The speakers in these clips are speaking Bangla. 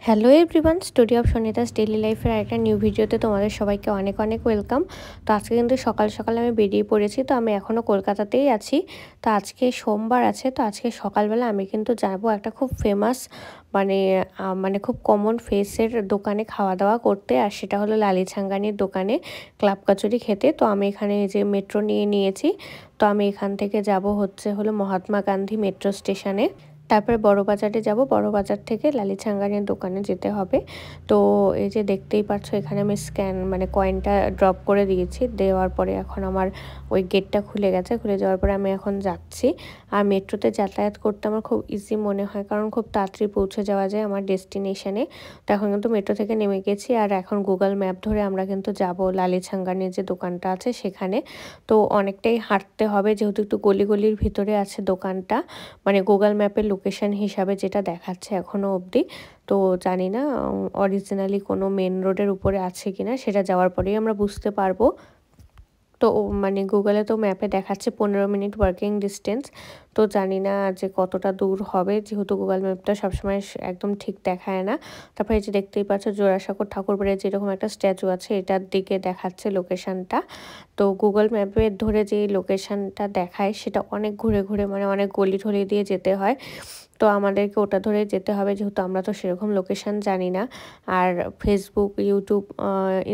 Hello everyone, studio of Sonita's daily লাইফের একটা নিউ ভিডিওতে তোমাদের সবাইকে অনেক অনেক ওয়েলকাম। তো আজকে কিন্তু সকাল সকাল আমি বেরিয়ে পড়েছি। তো আমি এখনও কলকাতাতেই আছি। তো আজকে সোমবার আছে। তো আজকে সকালবেলা আমি কিন্তু যাব একটা খুব ফেমাস মানে খুব কমন ফেসের দোকানে খাওয়া দাওয়া করতে, আর সেটা হলো লালি ছাঙ্গানির দোকানে ক্লাব কচুরি খেতে। তো আমি এখানে যে মেট্রো নিয়েছি। তো আমি এখান থেকে যাব হলো মহাত্মা গান্ধী মেট্রো স্টেশনে। তারপরে বড়বাজারে যাব, বড়বাজার থেকে লালি ছাঙ্গানির দোকানে যেতে হবে। তো এই যে দেখতেই পাচ্ছ, এখানে আমি কয়েনটা ড্রপ করে দিয়েছি। দেওয়ার পরে এখন আমার ওই গেটটা খুলে গেছে। খুলে যাওয়ার পরে আমি এখন যাচ্ছি। আর মেট্রোতে যাতায়াত করতে আমার খুব ইজি মনে হয়, কারণ খুব তাড়াতাড়ি পৌঁছে যাওয়া যায় আমার ডেস্টিনেশনে। তো এখন কিন্তু মেট্রো থেকে নেমে গেছি, আর এখন গুগল ম্যাপ ধরে আমরা কিন্তু যাব লালি ছাঙ্গানির যে দোকানটা আছে সেখানে। তো অনেকটাই হাঁটতে হবে, যেহেতু একটু গলির ভিতরে আছে দোকানটা, মানে গুগল ম্যাপের লোকেশন হিসাবে যেটা দেখাচ্ছে এখনও অবধি। তো জানি না অরিজিনালি কোনো মেন রোডের উপরে আছে কিনা, সেটা যাওয়ার পরেই আমরা বুঝতে পারবো। তো গুগলে তো ম্যাপে দেখাচ্ছে 15 মিনিট ওয়ার্কিং ডিস্টেন্স। তো জানি না যে কতটা দূর হবে, যেহেতু গুগল ম্যাপটা সবসময় একদম ঠিক দেখায় না। তারপরে এই যে দেখতেই পাচ্ছ, জোড়াসাঁকোর ঠাকুরবাড়ির যেরকম একটা স্ট্যাচু আছে, এটার দিকে দেখাচ্ছে লোকেশনটা। তো গুগল ম্যাপে ধরে যে লোকেশনটা দেখায় সেটা অনেক ঘুরে অনেক গলি ঠলি দিয়ে যেতে হয়। তো আমাদেরকে ওটা ধরে যেতে হবে, যেহেতু আমরা তো সেরকম লোকেশন জানি না। আর ফেসবুক, ইউটিউব,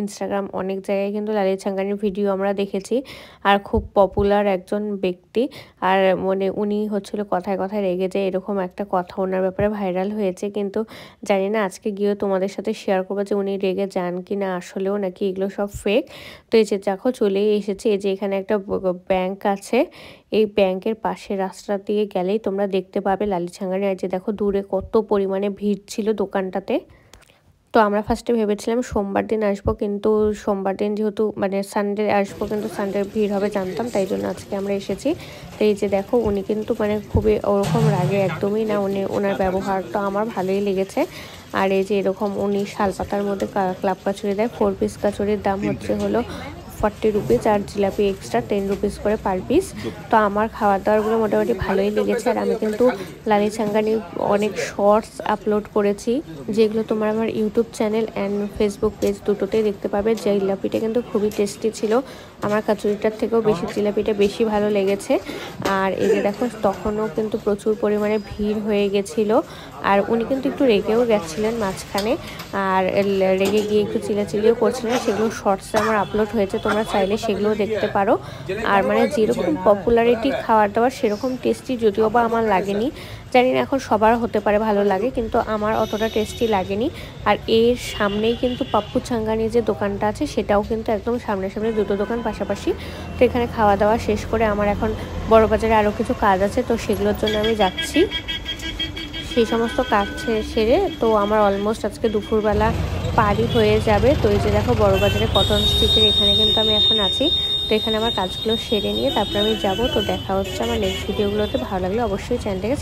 ইনস্টাগ্রাম অনেক জায়গায় কিন্তু লালি ছাঙ্গানির ভিডিও আমরা দেখেছি। আর খুব পপুলার একজন ব্যক্তি। আর উনি কথায় কথায় রেগে যায়, এরকম একটা কথা ওনার ব্যাপারে ভাইরাল হয়েছে। কিন্তু জানি না, আজকে গিয়েও তোমাদের সাথে শেয়ার করবো যে উনি রেগে যান কি না, আসলেও নাকি এগুলো সব ফেক। তো এই যে দেখো, চলেই এসেছি। এই যে এখানে একটা ব্যাংক আছে। এই ব্যাংকের পাশে রাস্তা দিয়ে গেলেই তোমরা দেখতে পাবে লালি ছাঙ্গানি। আর যে দেখো দূরে কত পরিমাণে ভিড় ছিল দোকানটাতে। তো আমরা ফার্স্টে ভেবেছিলাম সোমবার দিন আসবো, কিন্তু সোমবার দিন যেহেতু সানডে আসবো, কিন্তু সানডের ভিড় হবে জানতাম, তাই জন্য আজকে আমরা এসেছি। তো এই যে দেখো, উনি কিন্তু খুবই ওরকম রাগে একদমই না। ওনার ব্যবহারটা আমার ভালোই লেগেছে। আর এই যে এরকম উনি শালপাতার মধ্যে ক্লাব কচুরি দেয়। 4 পিস কচুরির দাম হলো 40 রুপিস, আর জিলাপি এক্সট্রা 10 রুপিস করে পার পিস। তো আমার খাওয়ার দাওয়ারগুলো মোটামুটি ভালোই লেগেছে। আর আমি কিন্তু লালি ছাঙ্গানির অনেক শর্টস আপলোড করেছি, যেগুলো তোমার আমার YouTube channel and Facebook page দুটোতেই দেখতে পাবে। জিলাপিটা কিন্তু খুবই টেস্টি ছিল। আমার কচুরিটার থেকেও বেশি জিলাপিটা বেশি ভালো লেগেছে। আর এই যে দেখো, তখনও কিন্তু প্রচুর পরিমাণে ভিড় হয়ে গেছিলো। আর উনি কিন্তু একটু রেগেও গেছিলেন মাঝখানে, আর রেগে গিয়ে একটু চিলাচিলিও করছিলেন। সেগুলো শর্টসে আমার আপলোড হয়েছে, তোমরা চাইলে সেগুলোও দেখতে পারো। আর যেরকম পপুলারিটি খাবার দাবার, সেরকম টেস্টি যদিও বা আমার লাগেনি। জানি না এখন সবার হতে পারে ভালো লাগে, কিন্তু আমার অতটা টেস্টি লাগেনি। আর এর সামনেই কিন্তু পাপ্পু ছাঙ্গানির যে দোকানটা আছে, সেটাও কিন্তু একদম সামনে দুটো দোকান পাশাপাশি। তো এখানে খাওয়া দাওয়া শেষ করে আমার এখন বড়বাজারে আরও কিছু কাজ আছে, তো সেগুলোর জন্য আমি যাচ্ছি। সেই সমস্ত কাজ সেরে তো আমার অলমোস্ট আজকে দুপুরবেলা পারই হয়ে যাবে। তো এই যে দেখো, বড়বাজারে কটন স্ট্রিটের এখানে কিন্তু আমি এখন আছি। তো এখানে আমার কাজগুলো সেরে নিয়ে তারপরে আমি যাব। তো দেখা হচ্ছে আমার নেক্সট ভিডিওগুলোতে। ভালো লাগলে অবশ্যই চ্যানেলটাকে